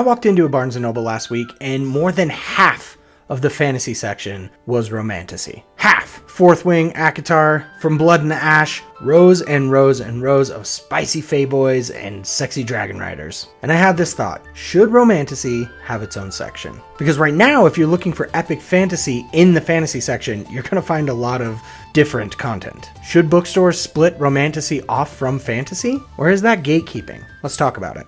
walked into a Barnes & Noble last week and more than half of the fantasy section was Romantasy. Half! Fourth Wing, ACOTAR, From Blood and Ash, rows and rows and rows of spicy fae boys and sexy dragon riders. And I had this thought, should Romantasy have its own section? Because right now, if you're looking for epic fantasy in the fantasy section, you're going to find a lot of different content. Should bookstores split Romantasy off from fantasy? Or is that gatekeeping? Let's talk about it.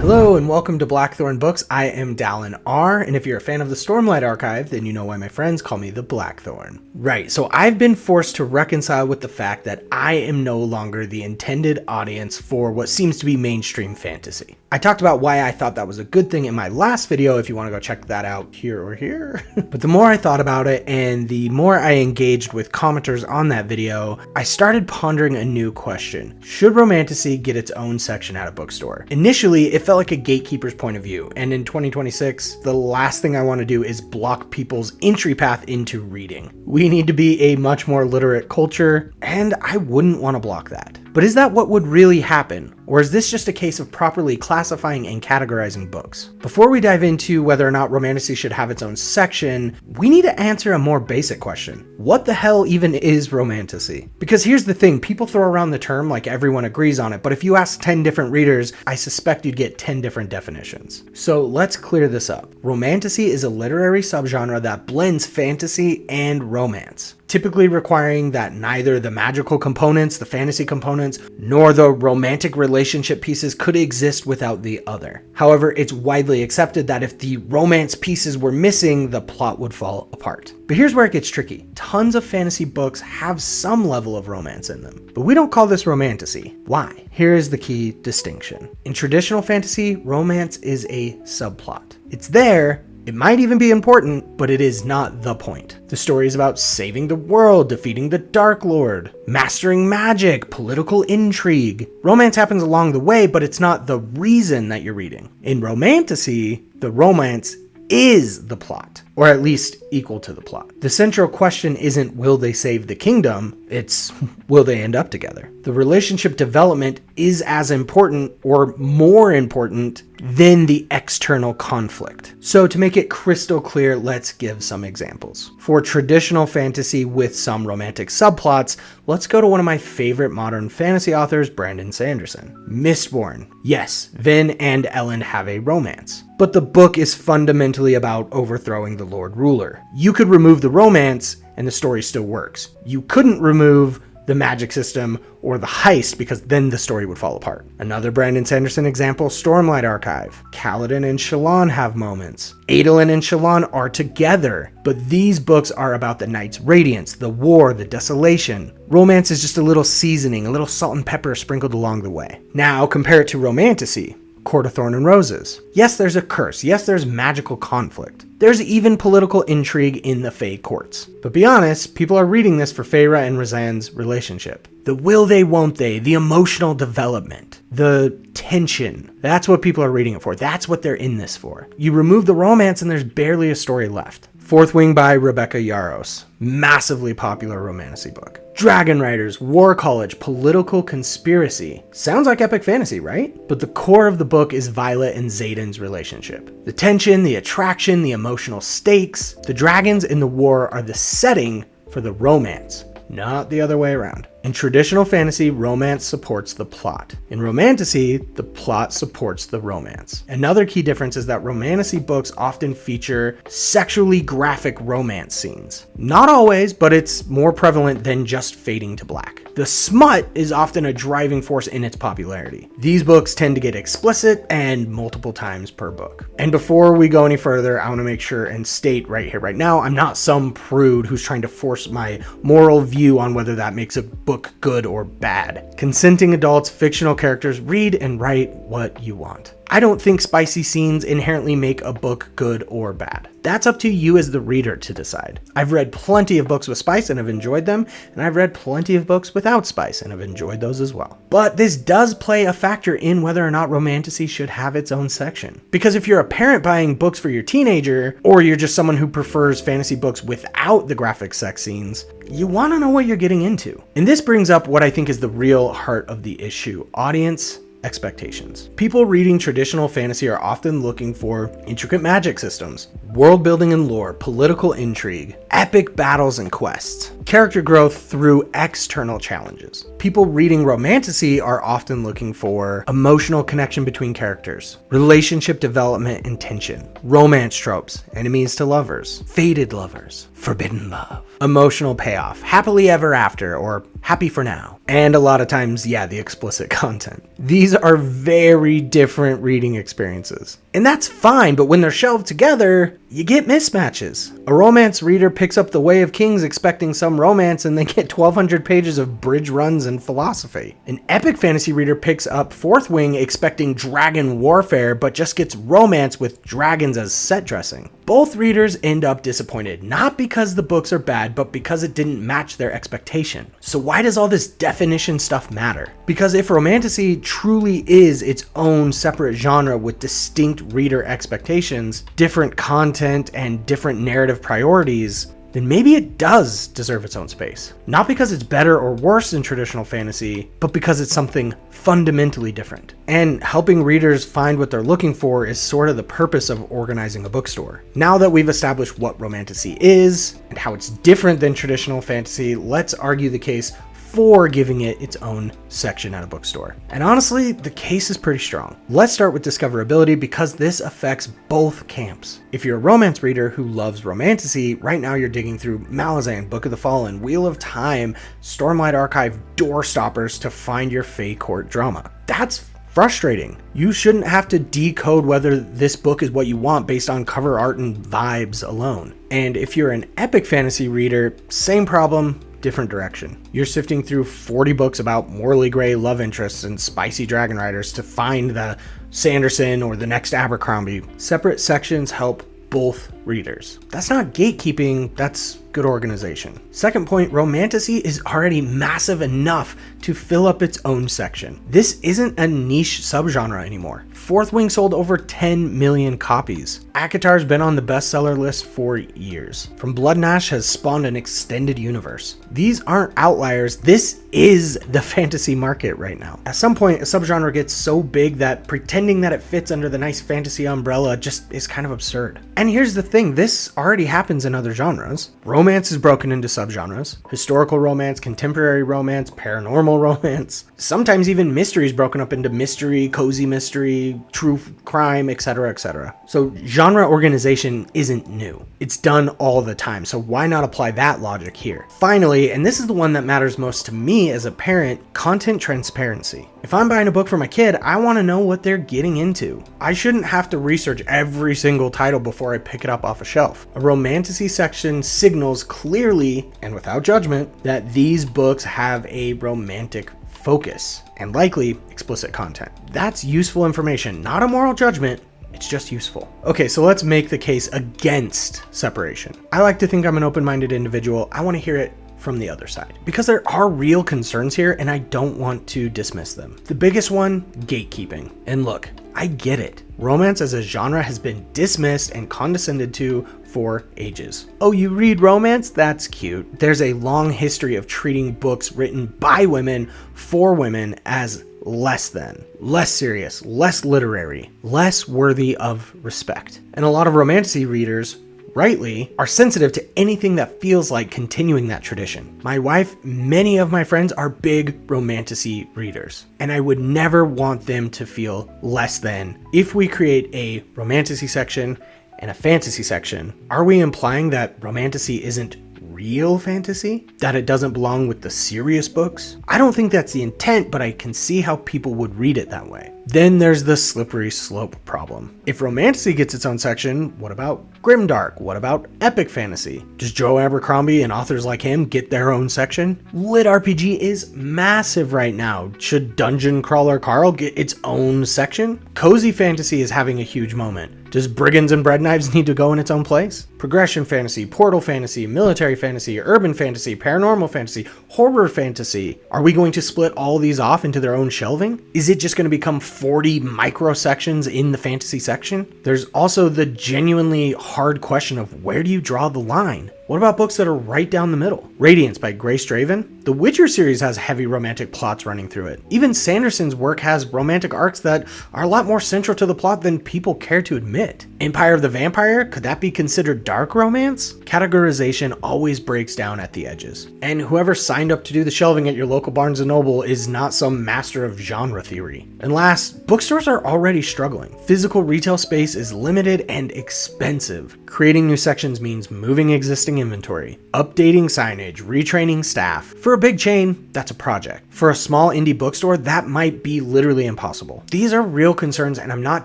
Hello and welcome to Blackthorn Books. I am Dallin R, and if you're a fan of the Stormlight Archive, then you know why my friends call me the Blackthorn. Right, so I've been forced to reconcile with the fact that I am no longer the intended audience for what seems to be mainstream fantasy. I talked about why I thought that was a good thing in my last video, if you want to go check that out here or here. But the more I thought about it and the more I engaged with commenters on that video, I started pondering a new question. Should Romantasy get its own section at a bookstore? Initially, it felt like a gatekeeper's point of view, and in 2026, the last thing I want to do is block people's entry path into reading. We need to be a much more literate culture, and I wouldn't want to block that. But is that what would really happen? Or is this just a case of properly classifying and categorizing books? Before we dive into whether or not Romantasy should have its own section, we need to answer a more basic question. What the hell even is Romantasy? Because here's the thing, people throw around the term like everyone agrees on it, but if you ask 10 different readers, I suspect you'd get 10 different definitions. So let's clear this up. Romantasy is a literary subgenre that blends fantasy and romance, typically requiring that neither the magical components, the fantasy components, nor the romantic relationship pieces could exist without the other. However, it's widely accepted that if the romance pieces were missing, the plot would fall apart. But here's where it gets tricky. Tons of fantasy books have some level of romance in them, but we don't call this Romantasy. Why? Here is the key distinction. In traditional fantasy, romance is a subplot. It's there, it might even be important, but it is not the point. The story is about saving the world, defeating the Dark Lord, mastering magic, political intrigue. Romance happens along the way, but it's not the reason that you're reading. In Romantasy, the romance is the plot, or at least equal to the plot. The central question isn't will they save the kingdom, it's will they end up together. The relationship development is as important or more important than the external conflict. So to make it crystal clear, let's give some examples. For traditional fantasy with some romantic subplots, let's go to one of my favorite modern fantasy authors, Brandon Sanderson. Mistborn. Yes, Vin and Ellen have a romance, but the book is fundamentally about overthrowing the Lord Ruler. You could remove the romance and the story still works. You couldn't remove the magic system or the heist because then the story would fall apart. Another Brandon Sanderson example, Stormlight Archive. Kaladin and Shallan have moments. Adolin and Shallan are together, but these books are about the Knight's radiance, the war, the desolation. Romance is just a little seasoning, a little salt and pepper sprinkled along the way. Now compare it to Romantasy. Court of Thorn and Roses. Yes, there's a curse. Yes, there's magical conflict. There's even political intrigue in the Fae courts. But be honest, people are reading this for Feyre and Razan's relationship. The will they, won't they, the emotional development, the tension. That's what people are reading it for. That's what they're in this for. You remove the romance and there's barely a story left. Fourth Wing by Rebecca Yarros. Massively popular romantasy book. Dragon Riders, War College, political conspiracy. Sounds like epic fantasy, right? But the core of the book is Violet and Xaden's relationship. The tension, the attraction, the emotional stakes. The dragons in the war are the setting for the romance, not the other way around. In traditional fantasy, romance supports the plot. In Romantasy, the plot supports the romance. Another key difference is that Romantasy books often feature sexually graphic romance scenes. Not always, but it's more prevalent than just fading to black. The smut is often a driving force in its popularity. These books tend to get explicit and multiple times per book. And before we go any further, I want to make sure and state right here, right now, I'm not some prude who's trying to force my moral view on whether that makes a book good or bad. Consenting adults, fictional characters, read and write what you want. I don't think spicy scenes inherently make a book good or bad. That's up to you as the reader to decide. I've read plenty of books with spice and have enjoyed them, and I've read plenty of books without spice and have enjoyed those as well. But this does play a factor in whether or not Romantasy should have its own section. Because if you're a parent buying books for your teenager, or you're just someone who prefers fantasy books without the graphic sex scenes, you want to know what you're getting into. And this brings up what I think is the real heart of the issue: audience expectations. People reading traditional fantasy are often looking for intricate magic systems, world building and lore, political intrigue, epic battles and quests, character growth through external challenges. People reading Romantasy are often looking for emotional connection between characters, relationship development and tension, romance tropes, enemies to lovers, fated lovers, forbidden love, emotional payoff, happily ever after, or happy for now. And a lot of times, yeah, the explicit content. These are very different reading experiences. And that's fine, but when they're shelved together, you get mismatches. A romance reader picks up The Way of Kings expecting some romance and they get 1,200 pages of bridge runs and philosophy. An epic fantasy reader picks up Fourth Wing expecting dragon warfare but just gets romance with dragons as set dressing. Both readers end up disappointed, not because the books are bad, but because it didn't match their expectation. So why does all this definition stuff matter? Because if Romantasy truly is its own separate genre with distinct reader expectations, different content, and different narrative priorities, then maybe it does deserve its own space. Not because it's better or worse than traditional fantasy, but because it's something fundamentally different. And helping readers find what they're looking for is sort of the purpose of organizing a bookstore. Now that we've established what Romantasy is and how it's different than traditional fantasy, let's argue the case for giving it its own section at a bookstore. And honestly, the case is pretty strong. Let's start with discoverability because this affects both camps. If you're a romance reader who loves Romantasy, right now you're digging through Malazan, Book of the Fallen, Wheel of Time, Stormlight Archive doorstoppers to find your Fae Court drama. That's frustrating. You shouldn't have to decode whether this book is what you want based on cover art and vibes alone. And if you're an epic fantasy reader, same problem, different direction. You're sifting through 40 books about morally gray love interests and spicy dragon riders to find the Sanderson or the next Abercrombie. Separate sections help both readers. That's not gatekeeping, that's good organization. Second point, Romantasy is already massive enough to fill up its own section. This isn't a niche subgenre anymore. Fourth Wing sold over 10 million copies. ACOTAR's been on the bestseller list for years. From Blood and Ash has spawned an extended universe. These aren't outliers, this is the fantasy market right now. At some point, a subgenre gets so big that pretending that it fits under the nice fantasy umbrella just is kind of absurd. And here's the thing, this already happens in other genres. Romance is broken into subgenres. Historical romance, contemporary romance, paranormal romance. Sometimes even mystery is broken up into mystery, cozy mystery, true crime, etc., etc. So genre organization isn't new. It's done all the time, so why not apply that logic here? Finally, and this is the one that matters most to me as a parent, content transparency. If I'm buying a book for my kid, I want to know what they're getting into. I shouldn't have to research every single title before I pick it up off a shelf. A Romantasy section signals clearly, and without judgment, that these books have a romantic focus and likely explicit content. That's useful information, not a moral judgment. It's just useful. Okay, so let's make the case against separation. I like to think I'm an open-minded individual. I want to hear it from the other side because there are real concerns here and I don't want to dismiss them. The biggest one, gatekeeping. And look, I get it. Romance as a genre has been dismissed and condescended to for ages. Oh, you read romance? That's cute. There's a long history of treating books written by women for women as less than, less serious, less literary, less worthy of respect. And a lot of Romantasy readers, rightly, are sensitive to anything that feels like continuing that tradition. My wife, many of my friends are big Romantasy readers, and I would never want them to feel less than. If we create a Romantasy section and a fantasy section, are we implying that Romantasy isn't real fantasy? That it doesn't belong with the serious books? I don't think that's the intent, but I can see how people would read it that way. Then there's the slippery slope problem. If Romantasy gets its own section, what about grimdark? What about epic fantasy? Does Joe Abercrombie and authors like him get their own section? Lit RPG is massive right now. Should Dungeon Crawler Carl get its own section? Cozy fantasy is having a huge moment. Does Brigands and Bread Knives need to go in its own place? Progression fantasy, portal fantasy, military fantasy, urban fantasy, paranormal fantasy, horror fantasy. Are we going to split all these off into their own shelving? Is it just going to become 40 micro sections in the fantasy section? There's also the genuinely hard question of where do you draw the line? What about books that are right down the middle? Radiance by Grace Draven? The Witcher series has heavy romantic plots running through it. Even Sanderson's work has romantic arcs that are a lot more central to the plot than people care to admit. Empire of the Vampire? Could that be considered dark romance? Categorization always breaks down at the edges. And whoever signed up to do the shelving at your local Barnes & Noble is not some master of genre theory. And last, bookstores are already struggling. Physical retail space is limited and expensive. Creating new sections means moving existing inventory, updating signage, retraining staff. For a big chain, that's a project. For a small indie bookstore, that might be literally impossible. These are real concerns and I'm not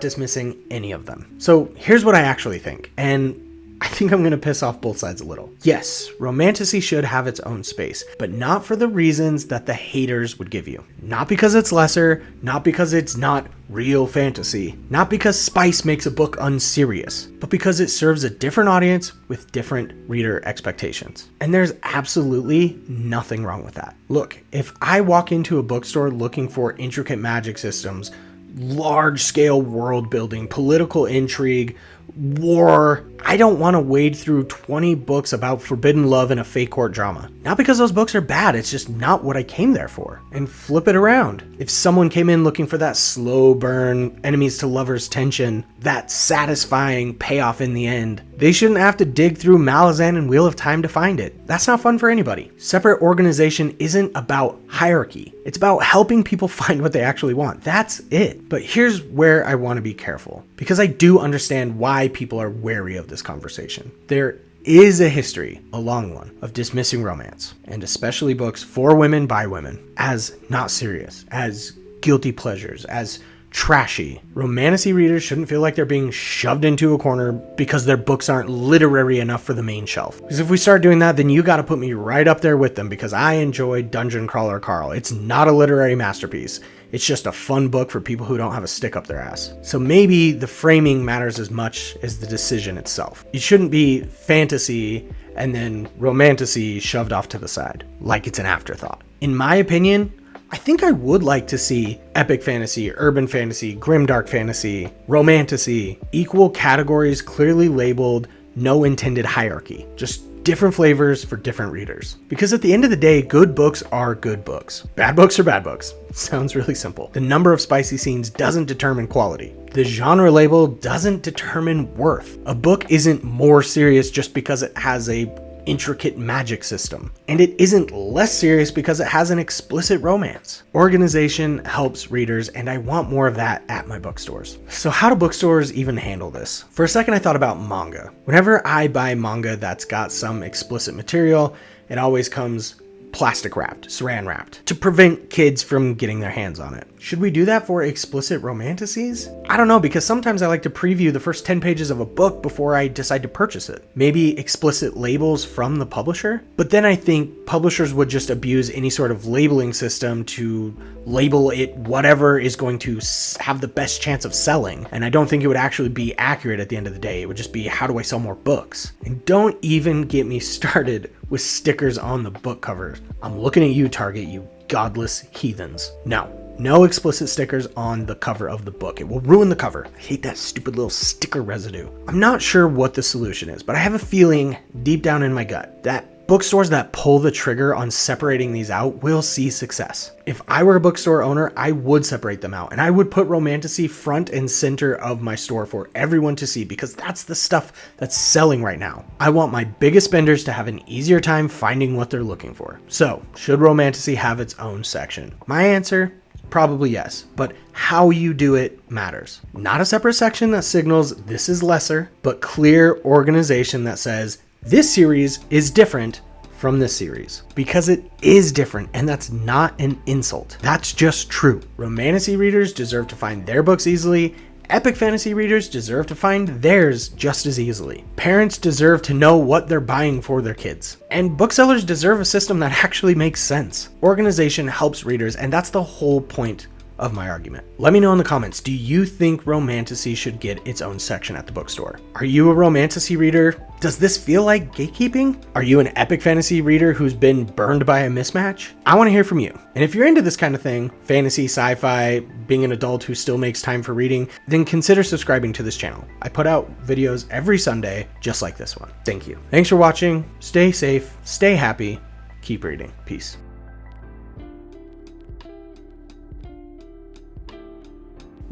dismissing any of them. So here's what I actually think, and I think I'm going to piss off both sides a little. Yes, Romantasy should have its own space, but not for the reasons that the haters would give you. Not because it's lesser, not because it's not real fantasy, not because spice makes a book unserious, but because it serves a different audience with different reader expectations. And there's absolutely nothing wrong with that. Look, if I walk into a bookstore looking for intricate magic systems, large-scale world building, political intrigue, war, I don't want to wade through 20 books about forbidden love and a fake court drama. Not because those books are bad, it's just not what I came there for. And flip it around. If someone came in looking for that slow burn, enemies to lovers tension, that satisfying payoff in the end, they shouldn't have to dig through Malazan and Wheel of Time to find it. That's not fun for anybody. Separate organization isn't about hierarchy. It's about helping people find what they actually want. That's it. But here's where I want to be careful, because I do understand why people are wary of this conversation. There is a history, a long one, of dismissing romance, and especially books for women by women, as not serious, as guilty pleasures, as trashy. Romantasy readers shouldn't feel like they're being shoved into a corner because their books aren't literary enough for the main shelf. Because if we start doing that, then you gotta put me right up there with them, because I enjoy Dungeon Crawler Carl. It's not a literary masterpiece. It's just a fun book for people who don't have a stick up their ass. So maybe the framing matters as much as the decision itself. It shouldn't be fantasy and then romantasy shoved off to the side, like it's an afterthought. In my opinion, I think I would like to see epic fantasy, urban fantasy, grimdark fantasy, romantasy, equal categories clearly labeled, no intended hierarchy. Just different flavors for different readers. Because at the end of the day, good books are good books. Bad books are bad books. Sounds really simple. The number of spicy scenes doesn't determine quality. The genre label doesn't determine worth. A book isn't more serious just because it has a intricate magic system, and it isn't less serious because it has an explicit romance. Organization helps readers, and I want more of that at my bookstores. So how do bookstores even handle this? For a second I thought about manga. Whenever I buy manga that's got some explicit material, it always comes plastic wrapped, saran wrapped, to prevent kids from getting their hands on it. Should we do that for explicit romantasies? I don't know, because sometimes I like to preview the first 10 pages of a book before I decide to purchase it. Maybe explicit labels from the publisher? But then I think publishers would just abuse any sort of labeling system to label it whatever is going to have the best chance of selling. And I don't think it would actually be accurate at the end of the day. It would just be, how do I sell more books? And don't even get me started with stickers on the book covers. I'm looking at you, Target, you godless heathens. No explicit stickers on the cover of the book. It will ruin the cover. I hate that stupid little sticker residue. I'm not sure what the solution is, but I have a feeling deep down in my gut that bookstores that pull the trigger on separating these out will see success. If I were a bookstore owner, I would separate them out, and I would put Romantasy front and center of my store for everyone to see, because that's the stuff that's selling right now. I want my biggest spenders to have an easier time finding what they're looking for. So, should Romantasy have its own section? My answer: probably yes, but how you do it matters. Not a separate section that signals this is lesser, but clear organization that says this series is different from this series. Because it is different, and that's not an insult. That's just true. Romantasy readers deserve to find their books easily. Epic fantasy readers deserve to find theirs just as easily. Parents deserve to know what they're buying for their kids. And booksellers deserve a system that actually makes sense. Organization helps readers, and that's the whole point of my argument. Let me know in the comments, do you think Romantasy should get its own section at the bookstore? Are you a Romantasy reader? Does this feel like gatekeeping? Are you an epic fantasy reader who's been burned by a mismatch? I want to hear from you. And if you're into this kind of thing, fantasy, sci-fi, being an adult who still makes time for reading, then consider subscribing to this channel. I put out videos every Sunday, just like this one. Thank you. Thanks for watching. Stay safe, stay happy, keep reading. Peace.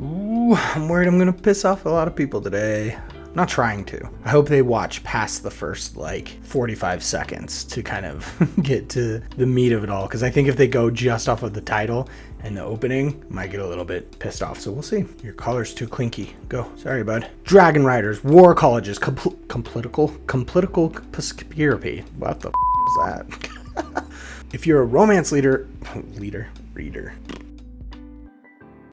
Ooh, I'm worried I'm gonna piss off a lot of people today. I'm not trying to. I hope they watch past the first 45 seconds to kind of get to the meat of it all, because I think if they go just off of the title and the opening, I might get a little bit pissed off. So we'll see. Your color's too clinky. Go. Sorry, bud. Dragon Riders, War Colleges, political conspiracy. What the is that? If you're a romance reader,